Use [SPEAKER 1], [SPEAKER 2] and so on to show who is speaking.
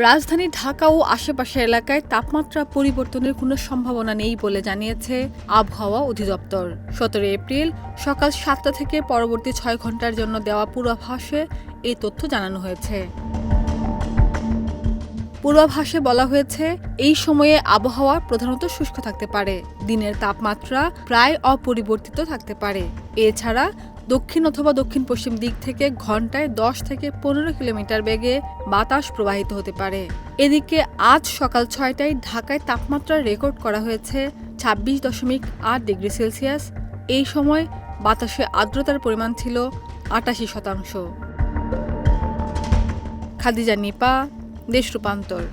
[SPEAKER 1] রাজধানী ঢাকা ও আশেপাশের এলাকায় তাপমাত্রা পরিবর্তনের কোনো সম্ভাবনা নেই বলে জানিয়েছে আবহাওয়া অধিদপ্তর। ১৭ এপ্রিল সকাল ৭টা থেকে পরবর্তী ৬ ঘন্টার জন্য দেওয়া পূর্বাভাসে এই তথ্য জানানো হয়েছে। পূর্বাভাসে বলা হয়েছে, এই সময়ে আবহাওয়া প্রধানত শুষ্ক থাকতে পারে, দিনের তাপমাত্রা প্রায় অপরিবর্তিত থাকতে পারে। এছাড়া দক্ষিণ অথবা দক্ষিণ পশ্চিম দিক থেকে ঘন্টায় ১০ থেকে ১৫ কিলোমিটার বেগে বাতাস প্রবাহিত হতে পারে। এদিকে আজ সকাল ৬টায় ঢাকায় তাপমাত্রা রেকর্ড করা হয়েছে ২৬.৮ ডিগ্রি সেলসিয়াস। এই সময় বাতাসে আর্দ্রতার পরিমাণ ছিল ৮৮%। খাদিজা নিপা, দেশ রূপান্তর।